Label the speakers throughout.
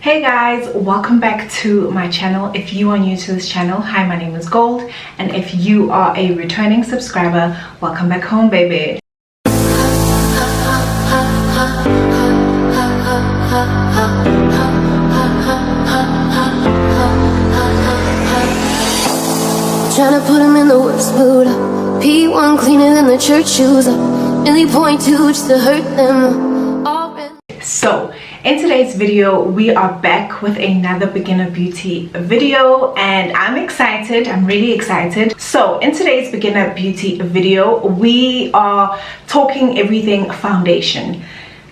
Speaker 1: Hey guys, welcome back to my channel. If you are new to this channel, hi, my name is Gold, and if you are a returning subscriber, welcome back home, baby.
Speaker 2: Trying to put him in the worst mood. P1 cleaner than the church shoes. Really point to just to hurt them already.
Speaker 1: So in today's video, we are back with another beginner beauty video, and I'm excited. I'm really excited. So in today's beginner beauty video, we are talking everything foundation.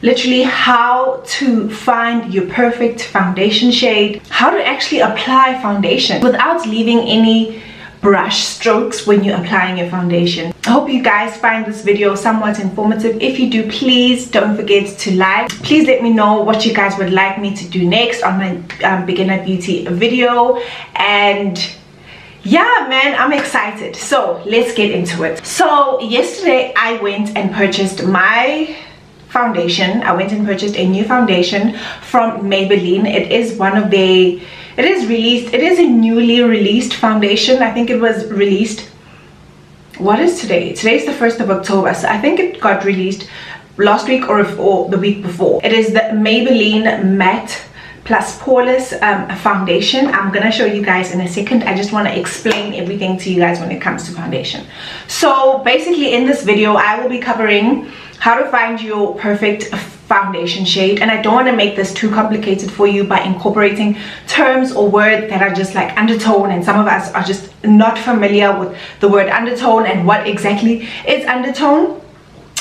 Speaker 1: Literally how to find your perfect foundation shade, how to actually apply foundation without leaving any brush strokes when you're applying your foundation. I hope you guys find this video somewhat informative. If you do, please don't forget to like. Please let me know what you guys would like me to do next on my beginner beauty video. And yeah, man, I'm excited. So let's get into it. So yesterday I went and purchased my foundation. I went and purchased a new foundation from Maybelline. It is one of the it is a newly released foundation. I think it was released, what is today? Today's the 1st of October, so I think it got released last week or the week before. It is the Maybelline Matte Plus Poreless foundation. I'm gonna show you guys in a second. I just want to explain everything to you guys when it comes to foundation. So basically in this video I will be covering how to find your perfect foundation shade, and I don't want to make this too complicated for you by incorporating terms or words that are just like undertone, and some of us are just not familiar with the word undertone and what exactly is undertone.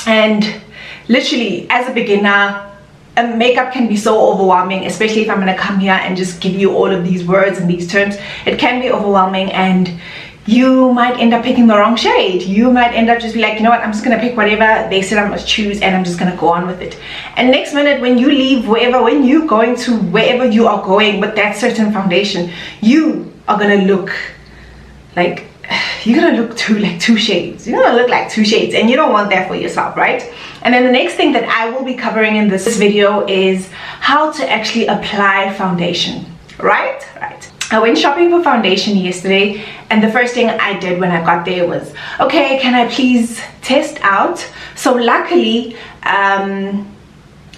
Speaker 1: And literally as a beginner, makeup can be so overwhelming, especially if I'm going to come here and just give you all of these words and these terms. It can be overwhelming, and you might end up picking the wrong shade. You might end up just be like, you know what, I'm just gonna pick whatever they said I must choose, and I'm just gonna go on with it. And next minute when you leave when you're going to wherever you are going with that certain foundation, you are gonna look like you're gonna look two shades. You're gonna look like two shades, and you don't want that for yourself, right? And then the next thing that I will be covering in this video is how to actually apply foundation. Right. I went shopping for foundation yesterday, and the first thing I did when I got there was, okay, can I please test out? So luckily,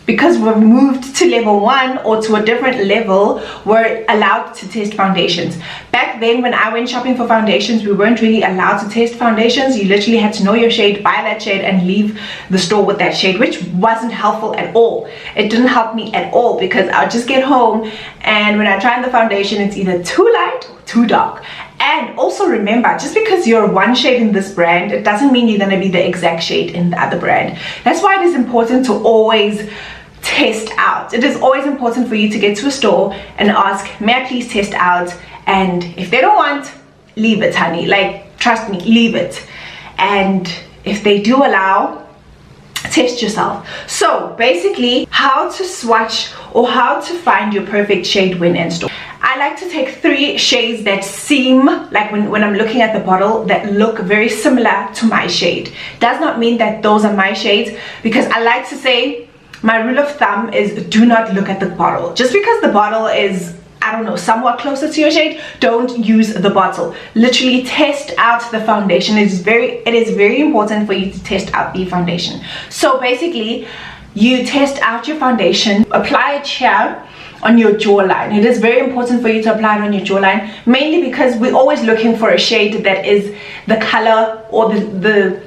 Speaker 1: because we've moved to level 1 or to a different level, we're allowed to test foundations. Back then when I went shopping for foundations, we weren't really allowed to test foundations. You literally had to know your shade, buy that shade, and leave the store with that shade, which wasn't helpful at all. It didn't help me at all, because I'll just get home and when I try the foundation, it's either too light or too dark. And also remember, just because you're one shade in this brand, it doesn't mean you're going to be the exact shade in the other brand. That's why it is important to always test out. It is always important for you to get to a store and ask, may I please test out? And if they don't want, leave it, honey. Like, trust me, leave it. And if they do allow, test yourself. So basically, how to swatch or how to find your perfect shade when in store. I like to take 3 shades that seem like, when I'm looking at the bottle, that look very similar to my shade. Does not mean that those are my shades, because I like to say, my rule of thumb is do not look at the bottle. Just because the bottle is, I don't know, somewhat closer to your shade, don't use the bottle. Literally test out the foundation. It is very important for you to test out the foundation. So basically, you test out your foundation, apply it here on your jawline. It is very important for you to apply it on your jawline, mainly because we're always looking for a shade that is the color, or the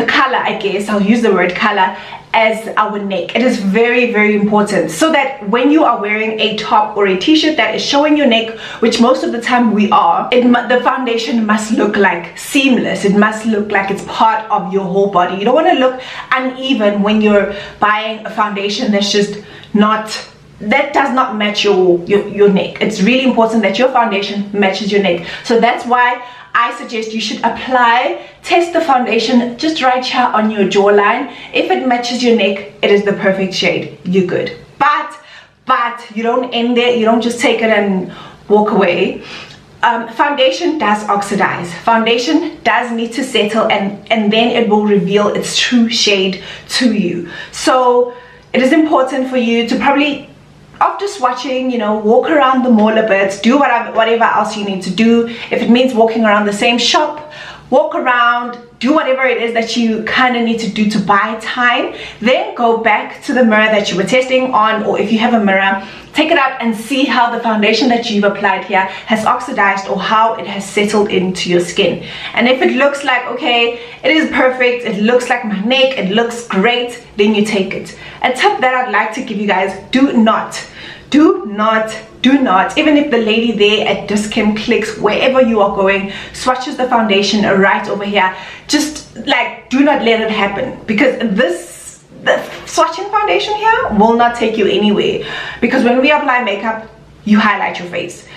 Speaker 1: color, I guess I'll use the word color, as our neck. It is very important, so that when you are wearing a top or a t-shirt that is showing your neck, which most of the time we are, the foundation must look like seamless. It must look like it's part of your whole body. You don't want to look uneven when you're buying a foundation that does not match your neck. It's really important that your foundation matches your neck. So that's why I suggest you should test the foundation just right here on your jawline. If it matches your neck, it is the perfect shade. You're good. But you don't end there. You don't just take it and walk away. Foundation does oxidize. Foundation does need to settle, and then it will reveal its true shade to you. So it is important for you to probably after swatching, you know, walk around the mall a bit, do whatever else you need to do. If it means walking around the same shop, walk around, do whatever it is that you kind of need to do to buy time. Then go back to the mirror that you were testing on, or if you have a mirror, take it out and see how the foundation that you've applied here has oxidized or how it has settled into your skin. And if it looks like, okay, it is perfect, it looks like my neck, it looks great, then you take it. A tip that I'd like to give you guys: do not, even if the lady there at Discount Clicks, wherever you are going, swatches the foundation right over here, just like, do not let it happen, because the swatching foundation here will not take you anywhere. Because when we apply makeup, you highlight your face.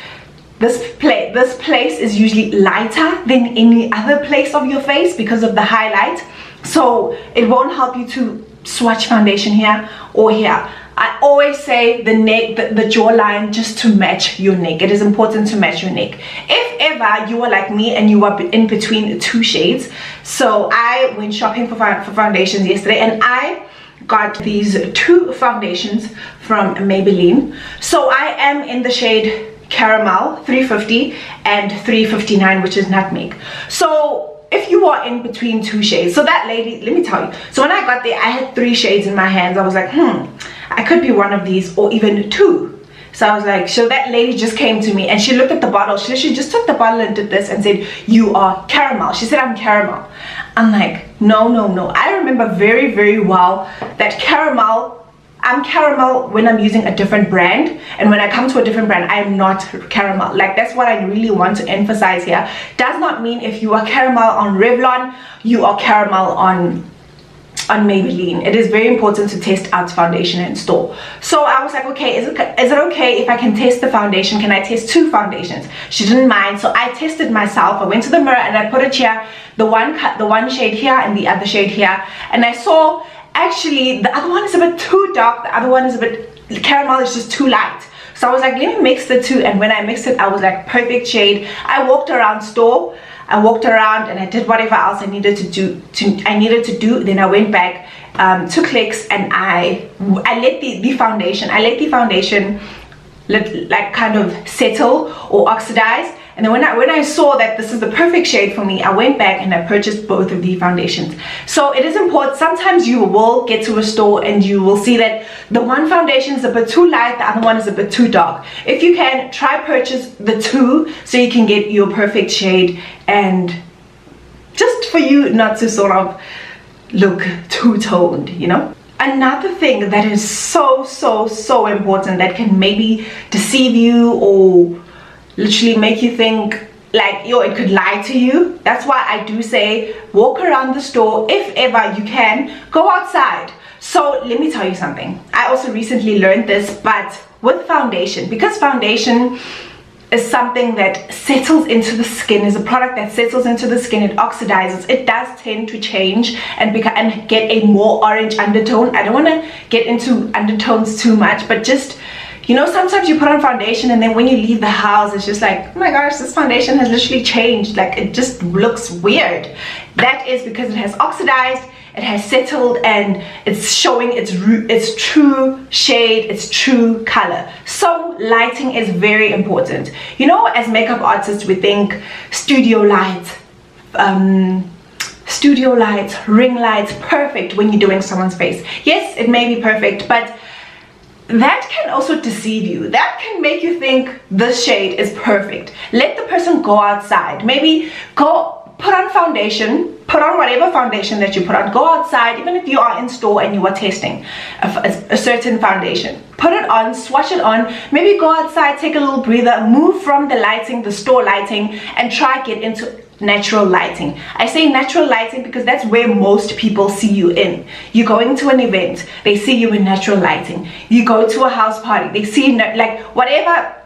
Speaker 1: This place is usually lighter than any other place of your face because of the highlight, so it won't help you to swatch foundation here or here. I always say the neck, the jawline, just to match your neck. It is important to match your neck. If ever you are like me and you are in between two shades, so I went shopping for foundations yesterday, and I got these two foundations from Maybelline. So I am in the shade Caramel 350 and 359, which is Nutmeg. So if you are in between two shades, so that lady, let me tell you, so when I got there, I had 3 shades in my hands. I was like, I could be one of these, or even 2. So I was like, so that lady just came to me and she looked at the bottle. She just took the bottle and did this and said, you are caramel. She said, I'm caramel. I'm like, no. I remember very, very well that I'm caramel when I'm using a different brand, and when I come to a different brand, I am not caramel. Like, that's what I really want to emphasize here. Does not mean if you are caramel on Revlon, you are caramel on Maybelline. It is very important to test out foundation in store. So I was like, okay, is it okay if I can test the foundation? Can I test 2 foundations? She didn't mind, so I tested myself. I went to the mirror and I put it here, the one shade here and the other shade here, and I saw actually the other one is a bit too dark, the other one is a bit, caramel is just too light. So I was like, let me mix the 2, and when I mixed it, I was like, perfect shade. I walked around store, I walked around and I did whatever else I needed to do. Then I went back to Clicks and I let the foundation like kind of settle or oxidize. And then when I saw that this is the perfect shade for me, I went back and I purchased both of the foundations. So it is important. Sometimes you will get to a store and you will see that the one foundation is a bit too light, the other one is a bit too dark. If you can, try purchase the 2 so you can get your perfect shade, and just for you not to sort of look two-toned, you know. Another thing that is so important that can maybe deceive you or literally make you think like, yo, it could lie to you. That's why I do say walk around the store. If ever you can, go outside. So let me tell you something. I also recently learned this, but with foundation, because foundation is something that settles into the skin, is a product that settles into the skin, it oxidizes, it does tend to change and get a more orange undertone. I don't want to get into undertones too much, but just, you know, sometimes you put on foundation and then when you leave the house, it's just like, oh my gosh, this foundation has literally changed. Like, it just looks weird. That is because it has oxidized, it has settled, and it's showing its true shade, its true color. So lighting is very important. You know, as makeup artists, we think studio lights, ring lights, perfect when you're doing someone's face. Yes, it may be perfect, but that can also deceive you. That can make you think this shade is perfect. Let the person go outside. Maybe go put on foundation, put on whatever foundation that you put on. Go outside, even if you are in store and you are testing a certain foundation. Put it on, swatch it on, maybe go outside, take a little breather, move from the lighting, the store lighting, and try get into natural lighting. I say natural lighting because that's where most people see you in. You go into an event, they see you in natural lighting. You go to a house party, they see like whatever,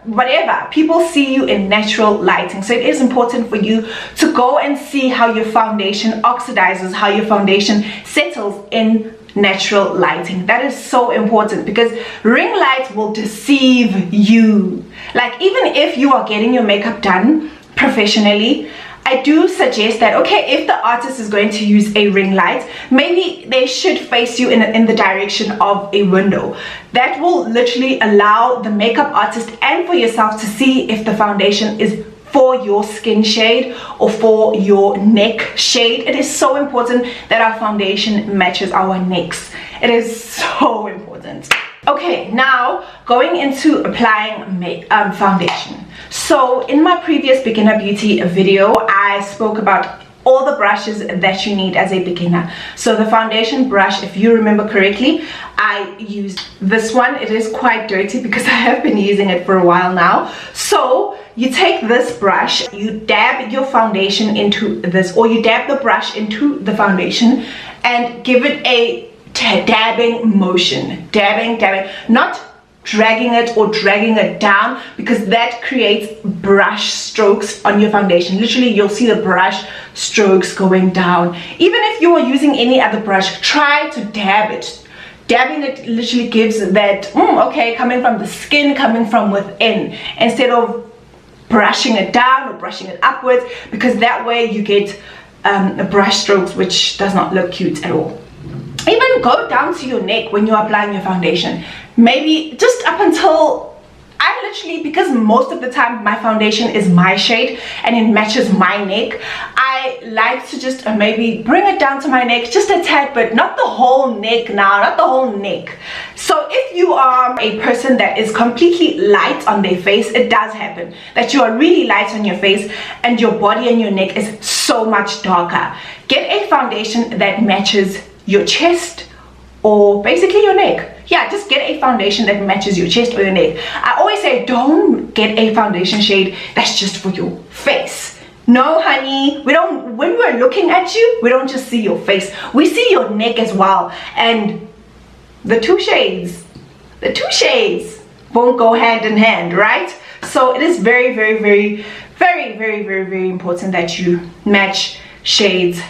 Speaker 1: people see you in natural lighting. So it is important for you to go and see how your foundation oxidizes, how your foundation settles in natural lighting. That is so important, because ring lights will deceive you. Like, even if you are getting your makeup done professionally, I do suggest that, okay, if the artist is going to use a ring light, maybe they should face you in the direction of a window. That will literally allow the makeup artist and for yourself to see if the foundation is for your skin shade or for your neck shade. It is so important that our foundation matches our necks. It is so important. Okay, now going into applying foundation. So in my previous beginner beauty video, I spoke about all the brushes that you need as a beginner. So the foundation brush, if you remember correctly, I used this one. It is quite dirty because I have been using it for a while now. So you take this brush, you dab your foundation into this, or you dab the brush into the foundation and give it a dabbing motion. Dabbing, not dragging it or dragging it down, because that creates brush strokes on your foundation. Literally, you'll see the brush strokes going down. Even if you are using any other brush, try to dab it. Dabbing it literally gives that, okay, coming from the skin, coming from within, instead of brushing it down or brushing it upwards, because that way you get brush strokes, which does not look cute at all. Even go down to your neck when you're applying your foundation. Maybe just up until, I literally, because most of the time my foundation is my shade and it matches my neck, I like to just maybe bring it down to my neck just a tad bit, not the whole neck now, not the whole neck. So if you are a person that is completely light on their face, it does happen that you are really light on your face and your body and your neck is so much darker. Get a foundation that matches your chest or basically your neck. Yeah, just get a foundation that matches your chest or your neck. I always say, don't get a foundation shade that's just for your face. No, honey, when we're looking at you, we don't just see your face, we see your neck as well. And the two shades won't go hand in hand, right? So it is very important that you match shades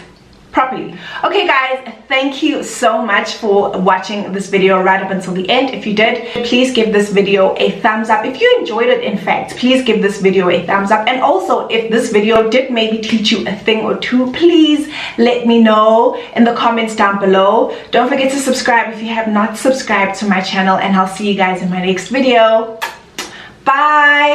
Speaker 1: properly. Okay guys, thank you so much for watching this video right up until the end. If you did, please give this video a thumbs up. If you enjoyed it, in fact, please give this video a thumbs up. And also, if this video did maybe teach you a thing or two, please let me know in the comments down below. Don't forget to subscribe if you have not subscribed to my channel, and I'll see you guys in my next video. Bye.